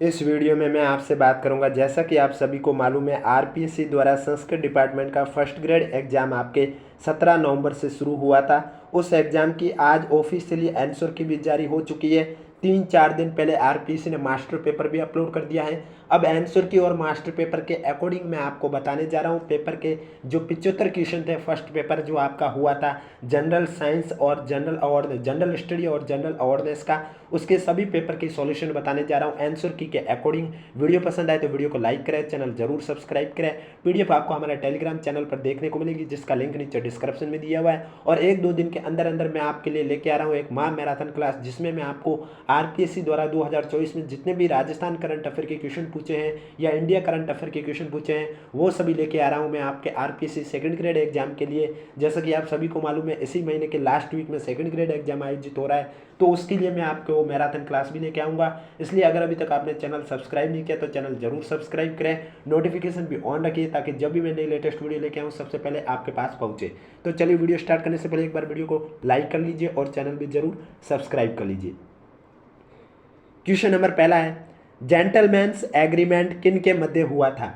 इस वीडियो में मैं आपसे बात करूंगा, जैसा कि आप सभी को मालूम है, आरपीएससी द्वारा संस्कृत डिपार्टमेंट का फर्स्ट ग्रेड एग्जाम आपके 17 नवंबर से शुरू हुआ था। उस एग्जाम की आज ऑफिशियली आंसर की भी जारी हो चुकी है। 3-4 दिन पहले आरपीएससी ने मास्टर पेपर भी अपलोड कर दिया है। अब आंसर की और मास्टर पेपर के अकॉर्डिंग मैं आपको बताने जा रहा हूँ। पेपर के जो 75 क्वेश्चन थे, फर्स्ट पेपर जो आपका हुआ था जनरल साइंस और जनरल स्टडी और जनरल अवेयरनेस का, उसके सभी पेपर की सॉल्यूशन बताने जा रहा हूँ आंसर की के अकॉर्डिंग। वीडियो पसंद आए तो वीडियो को लाइक करें, चैनल जरूर सब्सक्राइब करें। पीडीएफ आपको हमारे टेलीग्राम चैनल पर देखने को मिलेगी, जिसका लिंक नीचे डिस्क्रिप्शन में दिया हुआ है। और 1-2 दिन के अंदर अंदर मैं आपके लिए लेके आ रहा हूँ एक माह मैराथन क्लास, जिसमें मैं आपको आरपीएससी द्वारा 2024 में जितने भी राजस्थान करंट अफेयर के क्वेश्चन पूछे हैं या इंडिया करंट अफेयर के क्वेश्चन पूछे हैं, वो सभी लेके आ रहा हूँ मैं आपके आरपीएससी सेकंड ग्रेड एग्जाम के लिए। जैसा कि आप सभी को मालूम है, इसी महीने के लास्ट वीक में सेकंड ग्रेड एग्जाम आयोजित हो रहा है, तो उसके लिए मैं आपको मैराथन क्लास भी लेके आऊँगा। इसलिए अगर अभी तक आपने चैनल सब्सक्राइब नहीं किया तो चैनल जरूर सब्सक्राइब करें, नोटिफिकेशन भी ऑन रखिए, ताकि जब भी मैं नई लेटेस्ट वीडियो लेके आऊँ सबसे पहले आपके पास पहुँचे। तो चलिए, वीडियो स्टार्ट करने से पहले एक बार वीडियो को लाइक कर लीजिए और चैनल भी जरूर सब्सक्राइब कर लीजिए। क्वेश्चन नंबर पहला है, जेंटलमैन्स एग्रीमेंट किन के मध्य हुआ था?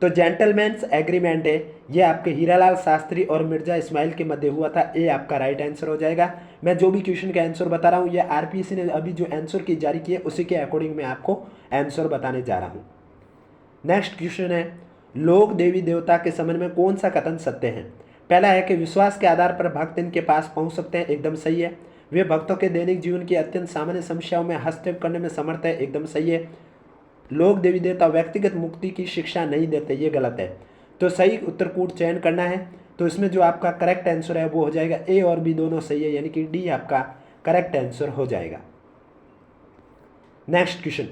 तो जेंटलमैन्स एग्रीमेंट है ये आपके हीरालाल शास्त्री और मिर्जा इस्माइल के मध्य हुआ था। ये आपका राइट आंसर हो जाएगा। मैं जो भी क्वेश्चन का आंसर बता रहा हूँ, ये आरपीएससी ने अभी जो आंसर की जारी की है उसी के अकॉर्डिंग मैं आपको आंसर बताने जा रहा हूँ। नेक्स्ट क्वेश्चन है, लोग देवी देवता के संबंध में कौन सा कथन सत्य है? पहला है कि विश्वास के आधार पर भक्त इनके पास पहुंच सकते हैं, एकदम सही है। वे भक्तों के दैनिक जीवन की अत्यंत सामान्य समस्याओं में हस्तक्षेप करने में समर्थ है, एकदम सही है। लोग देवी देवता व्यक्तिगत मुक्ति की शिक्षा नहीं देते, ये गलत है। तो सही उत्तर कूट चयन करना है। तो इसमें जो आपका करेक्ट आंसर है वो हो जाएगा ए और बी दोनों सही है, यानी कि डी आपका करेक्ट आंसर हो जाएगा। नेक्स्ट क्वेश्चन,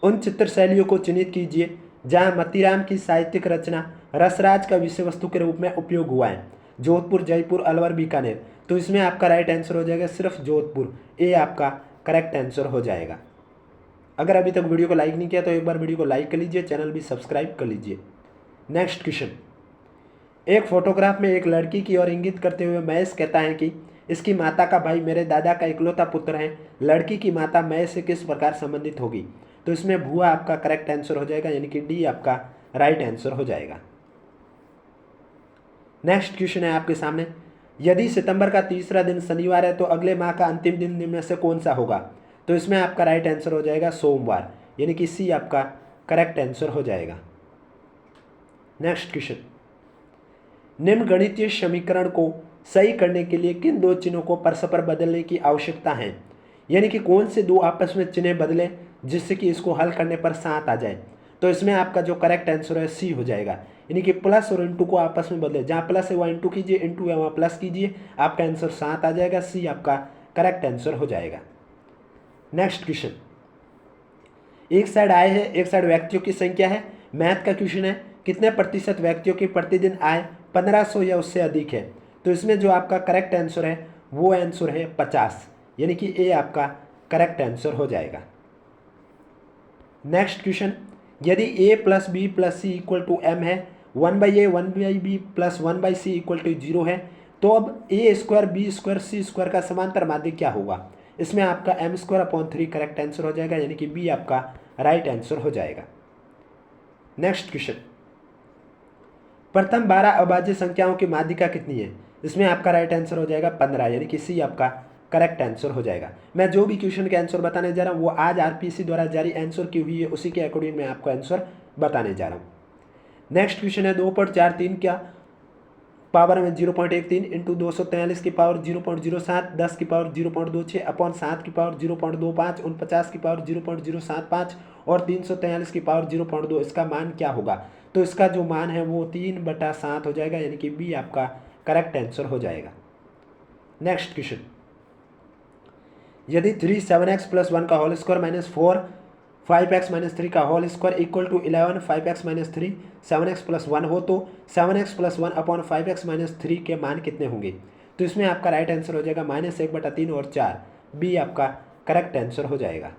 उन चित्र शैलियों को चिन्हित कीजिए जहां मतीराम की साहित्यिक रचना रसराज का विषय वस्तु के रूप में उपयोग हुआ है। जोधपुर, जयपुर, अलवर, बीकानेर। तो इसमें आपका राइट आंसर हो जाएगा सिर्फ जोधपुर, ए आपका करेक्ट आंसर हो जाएगा। अगर अभी तक वीडियो को लाइक नहीं किया तो एक बार वीडियो को लाइक कर लीजिए, चैनल भी सब्सक्राइब कर लीजिए। नेक्स्ट क्वेश्चन, एक फोटोग्राफ में एक लड़की की ओर इंगित करते हुए महेश कहता है कि इसकी माता का भाई मेरे दादा का इकलौता पुत्र है। लड़की की माता महेश से किस प्रकार संबंधित होगी? तो इसमें भुआ आपका करेक्ट आंसर हो जाएगा, यानी कि डी आपका राइट आंसर हो जाएगा। नेक्स्ट क्वेश्चन है आपके सामने, यदि सितंबर का तीसरा दिन शनिवार है तो अगले माह का अंतिम दिन में से कौन सा होगा? तो इसमें आपका राइट आंसर हो जाएगा सोमवार, यानी कि सी आपका करेक्ट आंसर हो जाएगा। नेक्स्ट क्वेश्चन, निम्न गणितीय समीकरण को सही करने के लिए किन दो चिन्हों को परस्पर बदलने की आवश्यकता है? यानी कि कौन से दो आपस में चिन्ह बदलें जिससे कि इसको हल करने पर 7 आ जाए? तो इसमें आपका जो करेक्ट आंसर है सी हो जाएगा, यानी कि प्लस और इंटू को आपस में बदले, जहाँ प्लस है वहाँ इंटू कीजिए, इंटू है वहाँ प्लस कीजिए, आपका आंसर 7 आ जाएगा। सी आपका करेक्ट आंसर हो जाएगा। नेक्स्ट क्वेश्चन, एक साइड आय है, एक साइड व्यक्तियों की संख्या है। मैथ का क्वेश्चन है, कितने प्रतिशत व्यक्तियों की प्रतिदिन आय 1500 या उससे अधिक है? तो इसमें जो आपका करेक्ट आंसर है वो आंसर है 50, यानी कि ए आपका करेक्ट आंसर हो जाएगा। नेक्स्ट क्वेश्चन, यदि A plus B plus C equal to M है, 1/a 1/b plus 1/c equal to 0 है, तो अब A square B square C square का समांतर माध्य क्या होगा? इसमें आपका M square upon 3 correct answer हो जाएगा, यानी कि बी आपका राइट आंसर हो जाएगा। नेक्स्ट क्वेश्चन, प्रथम 12 अभाज्य संख्याओं की माध्यिका कितनी है? इसमें आपका राइट आंसर हो जाएगा 15, यानी कि सी आपका करेक्ट आंसर हो जाएगा। मैं जो भी क्वेश्चन के आंसर बताने जा रहा हूँ वो आज आरपीएससी द्वारा जारी आंसर की हुई है, उसी के अकॉर्डिंग मैं आपको आंसर बताने जा रहा हूँ। नेक्स्ट क्वेश्चन है, 2.43 क्या पावर में 0.13 इंटू 243 की पावर 0.07, 10 की पावर 0.26 अपॉन 7 की पावर 0.25, 49 की पावर 0.075 और 343 की पावर 0.2, इसका मान क्या होगा? तो इसका जो मान है वो 3/7 हो जाएगा, यानी कि बी आपका करेक्ट आंसर हो जाएगा। नेक्स्ट क्वेश्चन, यदि 3 7x प्लस 1 का whole square minus 4 5x minus 3 का whole square equal to 11 5x minus 3 7x plus 1 हो तो 7x plus 1 upon 5x minus 3 के मान कितने होंगे? तो इसमें आपका राइट आंसर हो जाएगा -1/3 और 4, बी आपका करेक्ट आंसर हो जाएगा।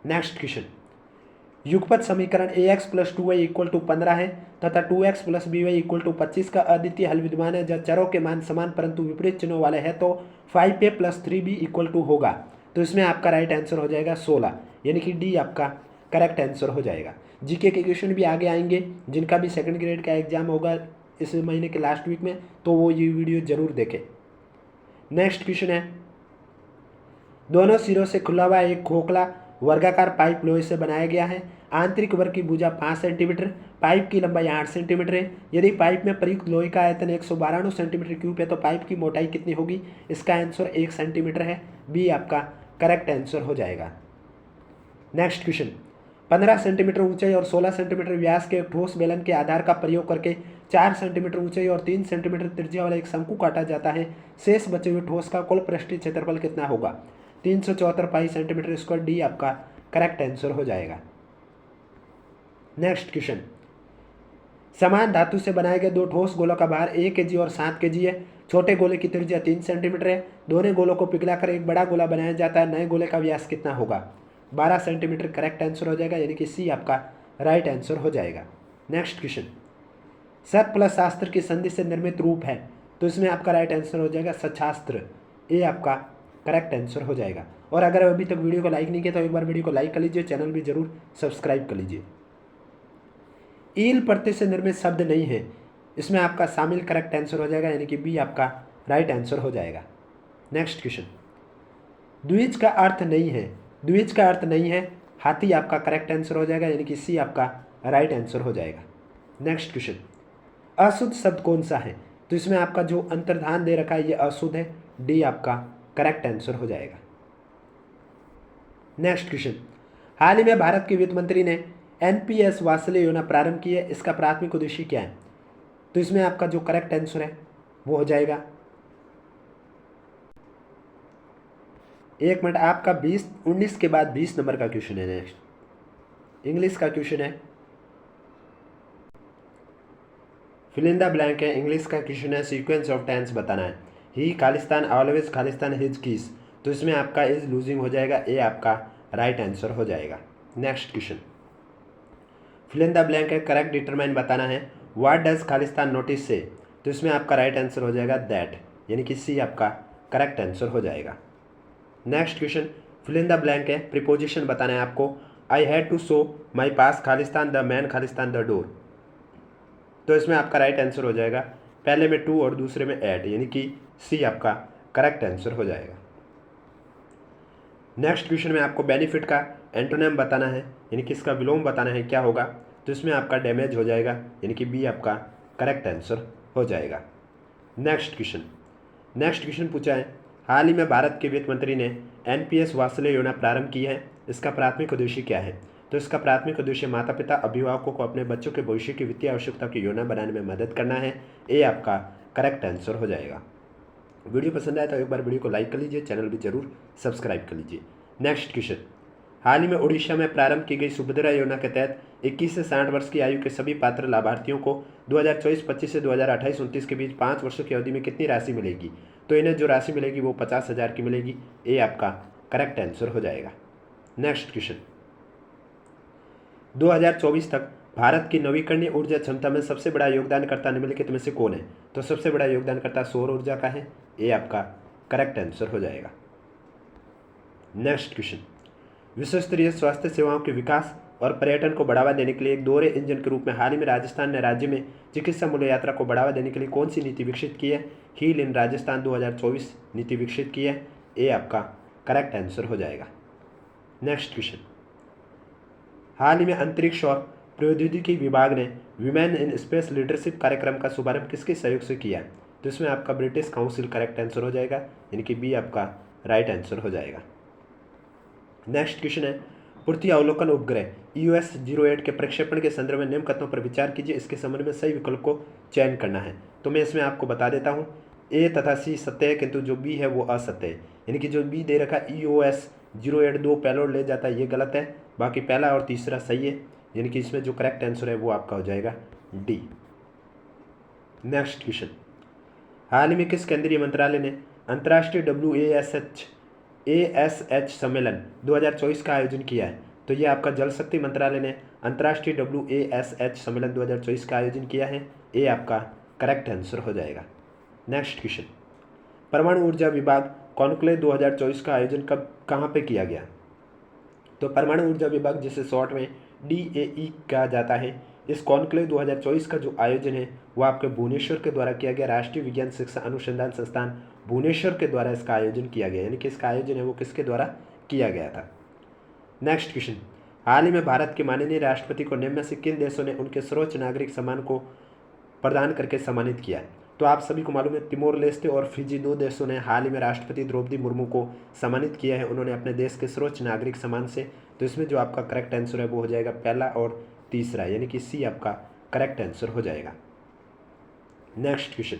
नेक्स्ट क्वेश्चन, युगपत समीकरण ax plus 2y equal to 15 है तथा 2x plus by equal to 25 का अद्वितीय हल विद्यमान है जब चरों के मान समान परंतु विपरीत चिन्हों वाले हैं, तो 5a plus 3b equal to होगा। तो इसमें आपका राइट आंसर हो जाएगा 16, यानी कि डी आपका करेक्ट आंसर हो जाएगा। जीके के क्वेश्चन भी आगे आएंगे, जिनका भी सेकंड ग्रेड का एग्जाम होगा इस महीने के लास्ट वीक में, तो वो ये वीडियो जरूर देखें। नेक्स्ट क्वेश्चन है, दोनों सिरों से खुला हुआ एक खोखला वर्गाकार पाइप लोहे से बनाया गया है। आंतरिक वर्ग की भुजा 5 सेंटीमीटर, पाइप की लंबाई 8 सेंटीमीटर है। यदि पाइप में प्रयुक्त लोहे का आयतन 192 सेंटीमीटर क्यूब है तो पाइप की मोटाई कितनी होगी? इसका आंसर 1 सेंटीमीटर है। बी आपका करेक्ट आंसर हो जाएगा। नेक्स्ट क्वेश्चन, 15 सेंटीमीटर ऊंचाई और 16 सेंटीमीटर व्यास के ठोस बेलन के आधार का प्रयोग करके 4 सेंटीमीटर ऊंचाई और 3 सेंटीमीटर त्रिज्या वाला एक शंकु काटा जाता है। शेष बचे हुए ठोस का कुल पृष्ठीय क्षेत्रफल कितना होगा? 374 पाई सेंटीमीटर स्क्वायर। डी आपका करेक्ट आंसर हो जाएगा। नेक्स्ट क्वेश्चन, समान धातु से बनाए गए दो ठोस गोलों का भार 1 kg और 7 kg है। छोटे गोले की त्रिज्या 3 सेंटीमीटर है। दोनों गोलों को पिघलाकर एक बड़ा गोला बनाया जाता है। नए गोले का व्यास कितना होगा? 12 सेंटीमीटर करेक्ट आंसर हो जाएगा, यानी कि सी आपका राइट आंसर हो जाएगा। नेक्स्ट क्वेश्चन, सत प्लस शास्त्र की संधि से निर्मित रूप है, तो इसमें आपका राइट आंसर हो जाएगा सच्छास्त्र। ए आपका करेक्ट आंसर हो जाएगा। और अगर अभी तक वीडियो को लाइक नहीं किया तो एक बार वीडियो को लाइक कर लीजिए, चैनल भी जरूर सब्सक्राइब कर लीजिए। ईल प्रत्यय से निर्मित शब्द नहीं है, इसमें आपका शामिल करेक्ट आंसर हो जाएगा, यानी कि बी आपका राइट आंसर हो जाएगा। नेक्स्ट क्वेश्चन, द्विज का अर्थ नहीं है, द्विज का अर्थ नहीं है, हाथी आपका करेक्ट आंसर हो जाएगा, यानी कि सी आपका राइट आंसर हो जाएगा। नेक्स्ट क्वेश्चन, अशुद्ध शब्द कौन सा है? तो इसमें आपका जो अंतर्धान दे रखा है ये अशुद्ध है। डी आपका करेक्ट आंसर हो जाएगा। नेक्स्ट क्वेश्चन, हाल ही में भारत के वित्त मंत्री ने एनपीएस वात्सल्य योजना प्रारंभ की है, इसका प्राथमिक उद्देश्य क्या है? तो इसमें आपका जो करेक्ट आंसर है वो हो जाएगा, एक मिनट, आपका 19 के बाद 20 नंबर का क्वेश्चन है। नेक्स्ट इंग्लिश का क्वेश्चन है, फिल इन द ब्लैंक है। इंग्लिश का क्वेश्चन है, सीक्वेंस ऑफ टेंस बताना है। ही खालिस्तान, ऑलवेज खालिस्तान, हिज किस, तो इसमें आपका इज लूजिंग हो जाएगा। ए आपका राइट आंसर हो जाएगा। Next question, fill in the blank है, करेक्ट डिटरमाइन बताना है। व्हाट डज खालिस्तान नोटिस से, तो इसमें आपका राइट आंसर हो जाएगा दैट, यानी कि सी आपका करेक्ट आंसर हो जाएगा। Next question, fill in the blank है, प्रीपोजिशन बताना है आपको। I had to show my pass खालिस्तान, द मैन खालिस्तान, द डोर, तो इसमें आपका राइट आंसर हो जाएगा, पहले में टू और दूसरे में एट, यानी कि सी आपका करेक्ट आंसर हो जाएगा। नेक्स्ट क्वेश्चन में आपको बेनिफिट का एंटोनिम बताना है, यानी कि इसका विलोम बताना है, क्या होगा? तो इसमें आपका डैमेज हो जाएगा, यानी कि बी आपका करेक्ट आंसर हो जाएगा। नेक्स्ट क्वेश्चन पूछा है, हाल ही में भारत के वित्त मंत्री ने एनपीएस वात्सल्य योजना प्रारंभ की है, इसका प्राथमिक उद्देश्य क्या है? तो इसका प्राथमिक उद्देश्य माता पिता अभिभावकों को अपने बच्चों के भविष्य की वित्तीय आवश्यकता की योजना बनाने में मदद करना है। ए आपका करेक्ट आंसर हो जाएगा। वीडियो पसंद आए तो एक बार वीडियो को लाइक कर लीजिए, चैनल भी जरूर सब्सक्राइब कर लीजिए। नेक्स्ट क्वेश्चन, हाल ही में उड़ीसा में प्रारंभ की गई सुभद्रा योजना के तहत 21 से 60 वर्ष की आयु के सभी पात्र लाभार्थियों को 2024-25 से 2028-29 के बीच 5 वर्षों की अवधि में कितनी राशि मिलेगी? तो इन्हें जो राशि मिलेगी वो 50,000 की मिलेगी। ए आपका करेक्ट आंसर हो जाएगा। नेक्स्ट क्वेश्चन, 2024 तक भारत की नवीकरणीय ऊर्जा क्षमता में सबसे बड़ा योगदानकर्ता निम्नलिखित में से कौन है? तो सबसे बड़ा योगदानकर्ता सौर ऊर्जा का है। ए आपका करेक्ट आंसर हो जाएगा। नेक्स्ट क्वेश्चन, विश्व स्तरीय स्वास्थ्य सेवाओं के विकास और पर्यटन को बढ़ावा देने के लिए एक दोहरे इंजन के रूप में हाल ही में राजस्थान ने राज्य में चिकित्सा मूल्य यात्रा को बढ़ावा देने के लिए कौन सी नीति विकसित की है? हील इन राजस्थान 2024 नीति विकसित की है। ए आपका करेक्ट आंसर हो जाएगा। नेक्स्ट क्वेश्चन, हाल ही में अंतरिक्ष और प्रौद्योगिकी विभाग ने विमेन इन स्पेस लीडरशिप कार्यक्रम का शुभारंभ किसके सहयोग से किया है? तो इसमें आपका ब्रिटिश काउंसिल करेक्ट आंसर हो जाएगा, यानी कि बी आपका राइट आंसर हो जाएगा। नेक्स्ट क्वेश्चन है, पृथ्वी अवलोकन उपग्रह EOS-08 के प्रक्षेपण के संदर्भ में निम्न कथनों पर विचार कीजिए, इसके संबंध में सही विकल्प को चयन करना है। तो मैं इसमें आपको बता देता हूँ, ए तथा सी सत्य है, किंतु जो बी है वो असत्य है, यानी कि जो बी दे रखा EOS-08 2 पेलोड ले जाता है, ये गलत है। बाकी पहला और तीसरा सही है, यानी कि इसमें जो करेक्ट आंसर है वो आपका हो जाएगा डी। नेक्स्ट क्वेश्चन, हाल ही में किस केंद्रीय मंत्रालय ने अंतर्राष्ट्रीय WASH सम्मेलन 2024 का आयोजन किया है? तो ये आपका जल शक्ति मंत्रालय ने अंतर्राष्ट्रीय WASH सम्मेलन 2024 का आयोजन किया है। ए आपका करेक्ट आंसर हो जाएगा। नेक्स्ट क्वेश्चन, परमाणु ऊर्जा विभाग कॉन्क्लेव 2024 का आयोजन कहाँ पे किया गया? तो परमाणु ऊर्जा विभाग, जिसे शॉर्ट में DAE कहा जाता है, इस कॉन्क्लेव 2024 का जो आयोजन है वो आपके भुवनेश्वर के द्वारा किया गया। राष्ट्रीय विज्ञान शिक्षा अनुसंधान संस्थान भुवनेश्वर के द्वारा इसका आयोजन किया गया, यानी कि इसका आयोजन है वो किसके द्वारा किया गया था। नेक्स्ट क्वेश्चन, हाल ही में भारत के माननीय राष्ट्रपति को निम्न में से किन देशों ने उनके सर्वोच्च नागरिक सम्मान को प्रदान करके सम्मानित किया है। तो आप सभी को मालूम है तिमोर लेस्टे और फिजी 2 देशों ने हाल ही में राष्ट्रपति द्रौपदी मुर्मू को सम्मानित किया है उन्होंने अपने देश के सर्वोच्च नागरिक सम्मान से। तो इसमें जो आपका करेक्ट आंसर है वो हो जाएगा पहला और तीसरा, यानी कि सी आपका करेक्ट आंसर हो जाएगा। नेक्स्ट क्वेश्चन,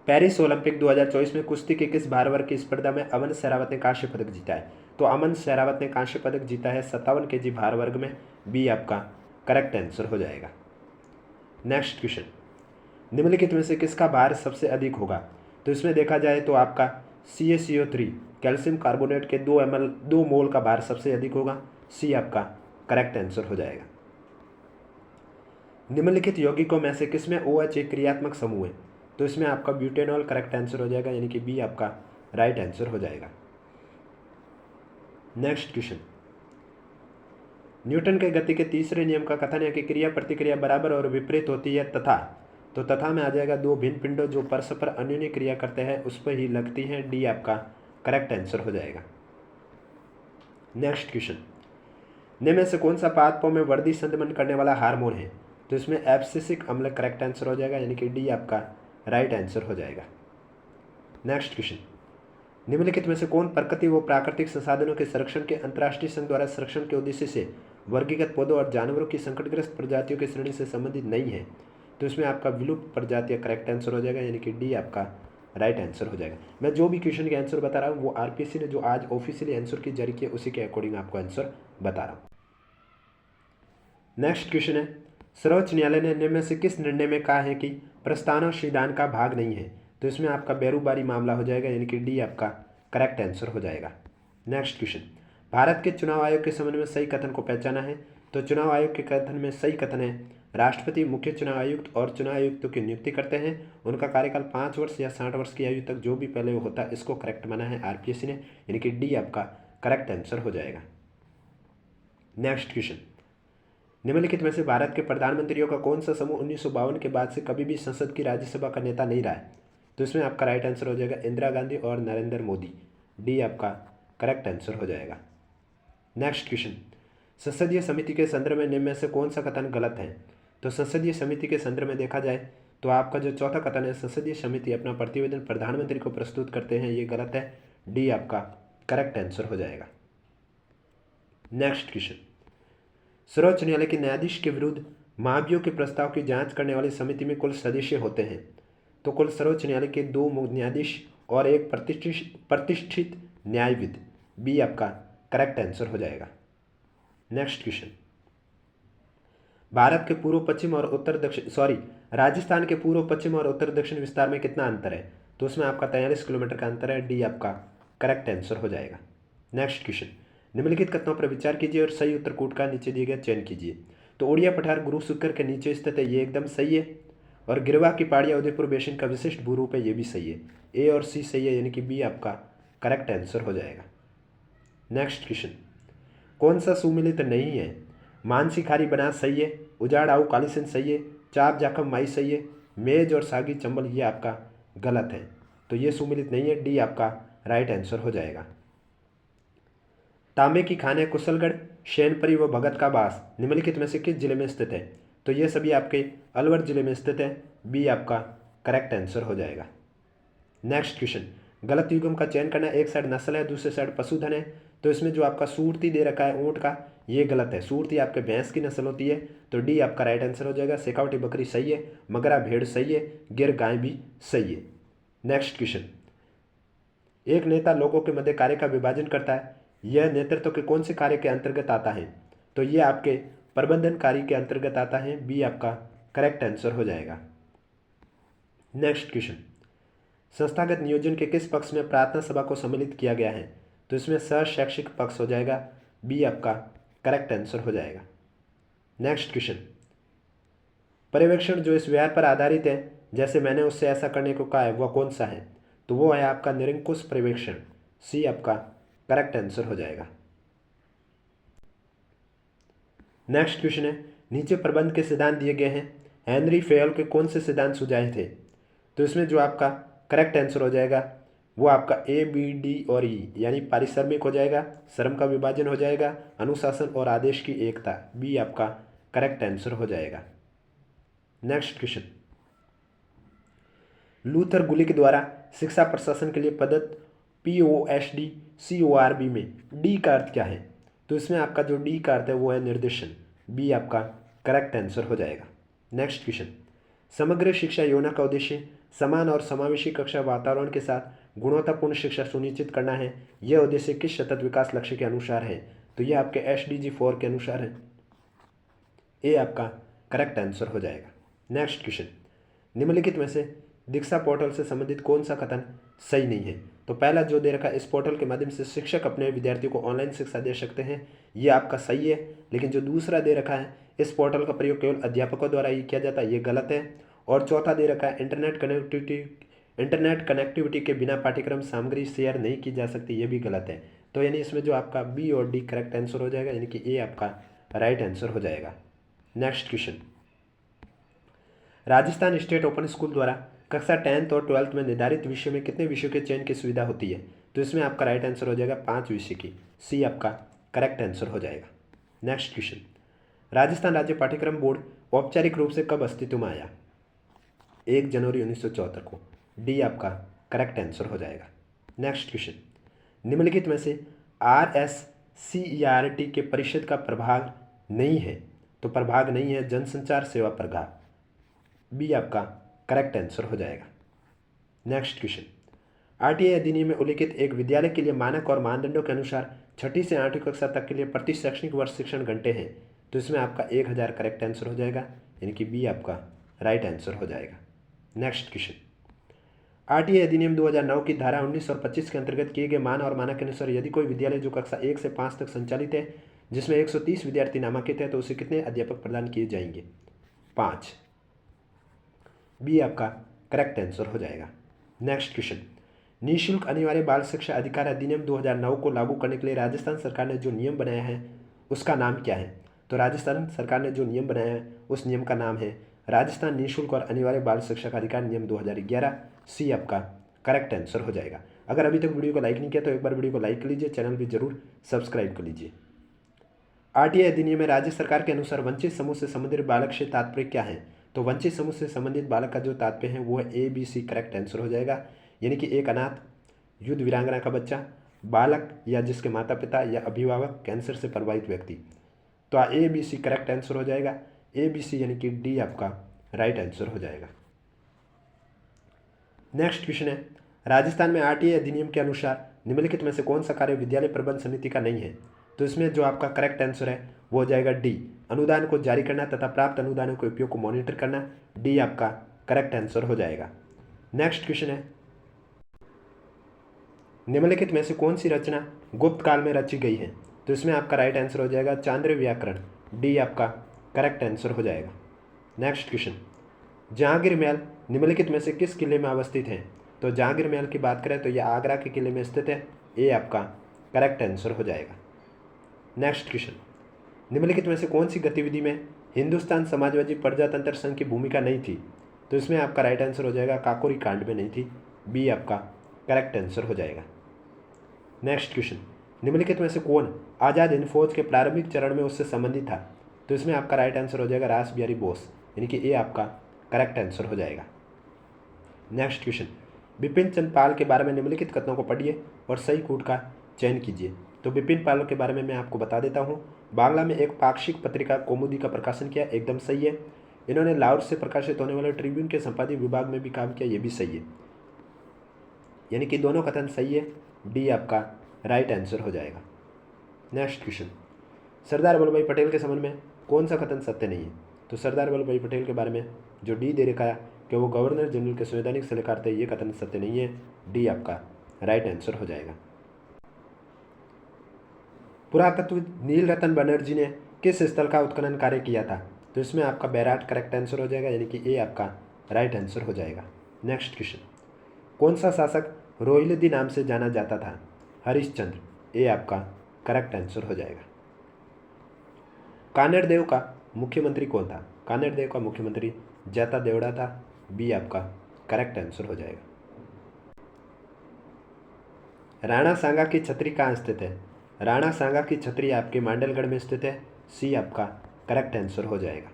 पेरिस ओलंपिक 2024 में कुश्ती के किस भार वर्ग की स्पर्धा में अमन सहरावत ने कांस्य पदक जीता है। तो अमन सहरावत ने कांस्य पदक जीता है 57 kg भार वर्ग में, बी आपका करेक्ट आंसर हो जाएगा। नेक्स्ट क्वेश्चन, निम्नलिखित में से किसका भार सबसे अधिक होगा। तो इसमें देखा जाए तो आपका CaCO3 कैल्शियम कार्बोनेट के 2 मोल का भार सबसे अधिक होगा, सी आपका करेक्ट आंसर हो जाएगा। निम्नलिखित यौगिकों में से किसमें OH एक क्रियात्मक समूह है। तो इसमें आपका ब्यूटेनॉल करेक्ट आंसर हो जाएगा, यानी कि बी आपका राइट आंसर हो जाएगा। नेक्स्ट क्वेश्चन, न्यूटन के गति के तीसरे नियम का कथन है कि क्रिया प्रतिक्रिया बराबर और विपरीत होती है तथा, तो तथा में आ जाएगा 2 भिन्न पिंडों जो परस्पर अन्योन्य क्रिया करते हैं उस पर ही लगती हैं, डी आपका करेक्ट आंसर हो जाएगा। नेक्स्ट क्वेश्चन, निम्न में से कौन सा पादपों में वृद्धि संदमन करने वाला हार्मोन है। तो इसमें एब्सिसिक अम्ल करेक्ट आंसर हो जाएगा, यानी कि डी आपका राइट आंसर हो जाएगा। नेक्स्ट क्वेश्चन, निम्नलिखित में से कौन प्रकृति व प्राकृतिक संसाधनों के संरक्षण के अंतर्राष्ट्रीय संघ द्वारा संरक्षण के उद्देश्य से वर्गीकृत पौधों और जानवरों की संकटग्रस्त प्रजातियों की श्रेणी से संबंधित नहीं है। तो इसमें आपका विलुप्त प्रजातियां करेक्ट आंसर हो जाएगा, यानी कि डी आपका राइट आंसर हो जाएगा। मैं जो भी क्वेश्चन के आंसर बता रहा हूँ वो RPSC ने जो आज ऑफिशियली आंसर की जारी किया उसी के अकॉर्डिंग आपको आंसर बता रहा हूँ। नेक्स्ट क्वेश्चन है, सर्वोच्च न्यायालय ने निम्न में से किस निर्णय में कहा है कि प्रस्तावना संविधान का भाग नहीं है। तो इसमें आपका बेरूबारी मामला हो जाएगा, यानी कि डी आपका करेक्ट आंसर हो जाएगा। नेक्स्ट क्वेश्चन, भारत के चुनाव आयोग के संबंध में सही कथन को पहचाना है। तो चुनाव आयोग के कथन में सही कथन है, राष्ट्रपति मुख्य चुनाव आयुक्त और चुनाव आयुक्तों की नियुक्ति करते हैं, उनका कार्यकाल 5 वर्ष या 60 वर्ष की आयु तक जो भी पहले होता है इसको करेक्ट माना है RPSC ने, यानी कि डी आपका करेक्ट आंसर हो जाएगा। नेक्स्ट क्वेश्चन, निम्नलिखित में से भारत के प्रधानमंत्रियों का कौन सा समूह 1952 के बाद से कभी भी संसद की राज्यसभा का नेता नहीं रहा है। तो इसमें आपका राइट आंसर हो जाएगा इंदिरा गांधी और नरेंद्र मोदी, डी आपका करेक्ट आंसर हो जाएगा। नेक्स्ट क्वेश्चन, संसदीय समिति के संदर्भ में निम्न में से कौन सा कथन गलत है। तो संसदीय समिति के संदर्भ में देखा जाए तो आपका जो चौथा कथन है, संसदीय समिति अपना प्रतिवेदन प्रधानमंत्री को प्रस्तुत करते हैं, ये गलत है, डी आपका करेक्ट आंसर हो जाएगा। नेक्स्ट क्वेश्चन, सर्वोच्च न्यायालय के न्यायाधीश के विरुद्ध महाभियोग के प्रस्ताव की जांच करने वाली समिति में कुल सदस्य होते हैं। तो कुल सर्वोच्च न्यायालय के 2 न्यायाधीश और एक प्रतिष्ठित न्यायविद, बी आपका करेक्ट आंसर हो जाएगा। नेक्स्ट क्वेश्चन, भारत के पूर्व पश्चिम और उत्तर दक्षिण राजस्थान के पूर्व पश्चिम और उत्तर दक्षिण विस्तार में कितना अंतर है। तो उसमें आपका 43 किलोमीटर का अंतर है, डी आपका करेक्ट आंसर हो जाएगा। नेक्स्ट क्वेश्चन, निम्नलिखित कथनों पर विचार कीजिए और सही उत्तर कूट का नीचे दिए गया चयन कीजिए। तो ओडिया पठार गुरु शुक्र के नीचे स्थित है, ये एकदम सही है, और गिरवा की पहाड़ियाँ उदयपुर बेसिन का विशिष्ट भूरूप है, ये भी सही है, ए और सी सही है, यानी कि बी आपका करेक्ट आंसर हो जाएगा। नेक्स्ट क्वेश्चन, कौन सा सुमिलित नहीं है। मानसी खारी बनास सही है, उजाड़ आऊ कालीसिंध सही है, चाप जाखम माई सही है, मेज और सागी चंबल ये आपका गलत है, तो ये सुमिलित नहीं है, डी आपका राइट आंसर हो जाएगा। तांबे की खान है कुशलगढ़, शैनपरी व भगत का बास निम्नलिखित में से किस जिले में स्थित है। तो ये सभी आपके अलवर जिले में स्थित है, बी आपका करेक्ट आंसर हो जाएगा। नेक्स्ट क्वेश्चन, गलत युग्म का चयन करना, एक साइड नस्ल है दूसरे साइड पशुधन है। तो इसमें जो आपका सूरती दे रखा है ऊँट का, ये गलत है, सूरती आपके भैंस की नस्ल होती है, तो डी आपका राइट आंसर हो जाएगा। शेखावटी बकरी सही है, मगरा भेड़ सही है, गिर गाय भी सही है। नेक्स्ट क्वेश्चन, एक नेता लोगों के मध्य कार्य का विभाजन करता है, यह नेतृत्व के कौन से कार्य के अंतर्गत आता है। तो ये आपके प्रबंधन कार्य के अंतर्गत आता है, बी आपका करेक्ट आंसर हो जाएगा। नेक्स्ट क्वेश्चन, संस्थागत नियोजन के किस पक्ष में प्रार्थना सभा को सम्मिलित किया गया है। तो इसमें शैक्षिक पक्ष हो जाएगा, बी आपका करेक्ट आंसर हो जाएगा। नेक्स्ट क्वेश्चन, पर्यवेक्षण जो इस व्यवहार पर आधारित है, जैसे मैंने उससे ऐसा करने को कहा है, वह कौन सा है। तो वो है आपका निरंकुश पर्यवेक्षण, सी आपका करेक्ट आंसर हो जाएगा। नेक्स्ट क्वेश्चन है, नीचे प्रबंध के सिद्धांत दिए गए हैं, हेनरी फेयल के कौन से सिद्धांत सुझाए थे? तो इसमें जो आपका करेक्ट आंसर हो जाएगा वो आपका ए, बी, डी और ई, यानी पारिश्रमिक हो जाएगा, श्रम का विभाजन हो जाएगा, अनुशासन और आदेश की एकता, बी आपका करेक्ट आंसर हो जाएगा। नेक्स्ट क्वेश्चन, लूथर गुलिक द्वारा शिक्षा प्रशासन के लिए प्रदत्त POSD CORB में डी का अर्थ क्या है? तो इसमें आपका जो डी का अर्थ है वो है निर्देशन, बी आपका करेक्ट आंसर हो जाएगा। नेक्स्ट क्वेश्चन, समग्र शिक्षा योजना का उद्देश्य समान और समावेशी कक्षा वातावरण के साथ गुणवत्तापूर्ण शिक्षा सुनिश्चित करना है। यह उद्देश्य किस सतत विकास लक्ष्य के अनुसार है? तो यह आपके SDG 4 के अनुसार है, ए आपका करेक्ट आंसर हो जाएगा। नेक्स्ट क्वेश्चन, निम्नलिखित में से दीक्षा पोर्टल से संबंधित कौन सा कथन सही नहीं है? तो पहला जो दे रखा है, इस पोर्टल के माध्यम से शिक्षक अपने विद्यार्थियों को ऑनलाइन शिक्षा दे सकते हैं, ये आपका सही है। लेकिन जो दूसरा दे रखा है, इस पोर्टल का प्रयोग केवल अध्यापकों द्वारा ही किया जाता है, ये गलत है। और चौथा दे रखा है, इंटरनेट कनेक्टिविटी के बिना पाठ्यक्रम सामग्री शेयर नहीं की जा सकती, ये भी गलत है। तो यानी इसमें जो आपका बी और डी करेक्ट आंसर हो जाएगा, यानी कि ए आपका राइट आंसर हो जाएगा। Next question, Rajasthan state open school द्वारा कक्षा 10th और 12th में निर्धारित विषयों में कितने विषयों के चयन की सुविधा होती है? तो इसमें आपका राइट आंसर हो जाएगा 5 विषय की, सी आपका करेक्ट आंसर हो जाएगा। नेक्स्ट क्वेश्चन, राजस्थान राज्य पाठ्यक्रम बोर्ड औपचारिक रूप से कब अस्तित्व में आया? 1 जनवरी 1974 को, डी आपका करेक्ट आंसर हो जाएगा। नेक्स्ट क्वेश्चन, निम्नलिखित में से RSCERT के परिषद का प्रभाग नहीं है? तो प्रभाग नहीं है जनसंचार सेवा प्रभाग, बी आपका करेक्ट आंसर हो जाएगा। नेक्स्ट क्वेश्चन, RTI अधिनियम में उल्लिखित एक विद्यालय के लिए मानक और मानदंडों के अनुसार 6ठी से 8वीं कक्षा तक के लिए प्रति शैक्षणिक वर्ष शिक्षण घंटे हैं। तो इसमें आपका 1000 करेक्ट आंसर हो जाएगा, यानी कि बी आपका राइट आंसर हो जाएगा। नेक्स्ट क्वेश्चन, RTI अधिनियम 2009 की धारा 19 और 25 के अंतर्गत किए गए मान और मानक के अनुसार यदि कोई विद्यालय जो कक्षा 1 से 5 तक संचालित है, जिसमें 130 विद्यार्थी नामांकित है, तो उसे कितने अध्यापक प्रदान किए जाएंगे? 5, बी आपका करेक्ट आंसर हो जाएगा। नेक्स्ट क्वेश्चन, निःशुल्क अनिवार्य बाल शिक्षा अधिकार अधिनियम 2009 को लागू करने के लिए राजस्थान सरकार ने जो नियम बनाया है उसका नाम क्या है? तो राजस्थान सरकार ने जो नियम बनाया है उस नियम का नाम है राजस्थान निःशुल्क और अनिवार्य बाल शिक्षा का अधिकार नियम 2011, सी आपका करेक्ट आंसर हो जाएगा। अगर अभी तक वीडियो को लाइक नहीं किया तो एक बार वीडियो को लाइक कर लीजिए, चैनल भी जरूर सब्सक्राइब कर लीजिए। RTI अधिनियम में राज्य सरकार के अनुसार वंचित समूह से संबंधित बालक से तात्पर्य क्या है? तो वंचित समूह से संबंधित बालक का जो तात्पर्य है वो है ABC करेक्ट आंसर हो जाएगा, यानी कि एक अनाथ, युद्ध वीरांगना का बच्चा, बालक या जिसके माता पिता या अभिभावक कैंसर से प्रभावित व्यक्ति। तो ABC करेक्ट आंसर हो जाएगा, ABC यानी कि डी आपका राइट आंसर हो जाएगा। नेक्स्ट क्वेश्चन है, राजस्थान में RTI अधिनियम के अनुसार निम्नलिखित में से कौन सा कार्य विद्यालय प्रबंध समिति का नहीं है? तो इसमें जो आपका करेक्ट आंसर है वो हो जाएगा डी, अनुदान को जारी करना तथा प्राप्त अनुदानों के उपयोग को मॉनिटर करना, डी आपका करेक्ट आंसर हो जाएगा। नेक्स्ट क्वेश्चन है, निम्नलिखित में से कौन सी रचना गुप्त काल में रची गई है? तो इसमें आपका राइट आंसर हो जाएगा चांद्र व्याकरण, डी आपका करेक्ट आंसर हो जाएगा। नेक्स्ट क्वेश्चन, जहांगीर महल निम्नलिखित में से किस किले में अवस्थित है? तो जहांगीर महल की बात करें तो यह आगरा के किले में स्थित है, ए आपका करेक्ट आंसर हो जाएगा। नेक्स्ट क्वेश्चन, निम्नलिखित में से कौन सी गतिविधि में हिंदुस्तान समाजवादी प्रजातंत्र संघ की भूमिका नहीं थी? तो इसमें आपका राइट आंसर हो जाएगा काकोरी कांड में नहीं थी, बी आपका करेक्ट आंसर हो जाएगा। नेक्स्ट क्वेश्चन, निम्नलिखित में से कौन आज़ाद हिंद फौज के प्रारंभिक चरण में उससे संबंधित था? तो इसमें आपका राइट आंसर हो जाएगा रास बिहारी बोस, यानी कि ए आपका करेक्ट आंसर हो जाएगा। नेक्स्ट क्वेश्चन, बिपिन चंद्र पाल के बारे में निम्नलिखित कथनों को पढ़िए और सही कूट का चयन कीजिए। तो बिपिन पाल के बारे में मैं आपको बता देता हूँ, बांग्ला में एक पाक्षिक पत्रिका कौमुदी का प्रकाशन किया, एकदम सही है। इन्होंने लाहौर से प्रकाशित होने वाले ट्रिब्यून के संपादकीय विभाग में भी काम किया, ये भी सही है, यानी कि दोनों कथन सही है, डी आपका राइट आंसर हो जाएगा। नेक्स्ट क्वेश्चन, सरदार वल्लभ भाई पटेल के संबंध में कौन सा कथन सत्य नहीं है? तो सरदार वल्लभ भाई पटेल के बारे में जो डी दे रखा है कि वो गवर्नर जनरल के संवैधानिक सलाहकार थे, ये कथन सत्य नहीं है, डी आपका राइट आंसर हो जाएगा। पुरातत्वविद नील रतन बनर्जी ने किस स्थल का उत्खनन कार्य किया था? तो इसमें आपका बैराट करेक्ट आंसर हो जाएगा, यानी कि ए आपका राइट आंसर हो जाएगा। नेक्स्ट क्वेश्चन, कौन सा शासक रोहिल्ला नाम से जाना जाता था? हरिश्चंद्र, ए आपका करेक्ट आंसर हो जाएगा। कानड़देव का मुख्यमंत्री कौन था? कानड़देव का मुख्यमंत्री जैता देवड़ा था। बी आपका करेक्ट आंसर हो जाएगा। राणा सांगा की छतरी कहाँ स्थित है? राणा सांगा की छतरी आपके मांडलगढ़ में स्थित है। सी आपका करेक्ट आंसर हो जाएगा।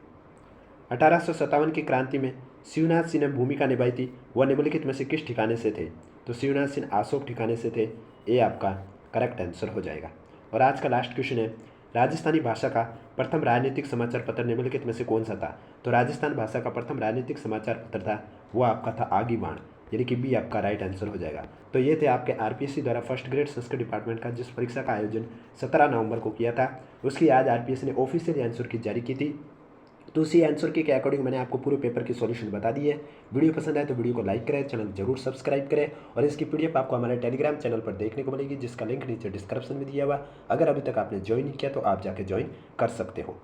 1857 की क्रांति में शिवनाथ सिंह ने भूमिका निभाई थी, वह निम्नलिखित में से किस ठिकाने से थे? तो शिवनाथ सिंह आशोक ठिकाने से थे। ए आपका करेक्ट आंसर हो जाएगा। और आज का लास्ट क्वेश्चन है, राजस्थानी भाषा का प्रथम राजनीतिक समाचार पत्र निम्नलिखित में से कौन सा था? तो राजस्थान भाषा का प्रथम राजनीतिक समाचार पत्र था, वो आपका था आगीबाण, यानी कि बी आपका राइट आंसर हो जाएगा। तो ये थे आपके आरपीएससी द्वारा फर्स्ट ग्रेड संस्कृत डिपार्टमेंट का जिस परीक्षा का आयोजन 17 नवंबर को किया था, उसकी आज आरपीएससी ने ऑफिशियल आंसर की जारी की थी। तो उसी आंसर के अकॉर्डिंग मैंने आपको पूरे पेपर की सॉल्यूशन बता दी है। वीडियो पसंद आए तो वीडियो को लाइक करें, चैनल जरूर सब्सक्राइब करें और इसकी पीडीएफ आपको हमारे टेलीग्राम चैनल पर देखने को मिलेगी, जिसका लिंक नीचे डिस्क्रिप्शन में दिया हुआ। अगर अभी तक आपने ज्वाइन नहीं किया तो आप जाके ज्वाइन कर सकते हो।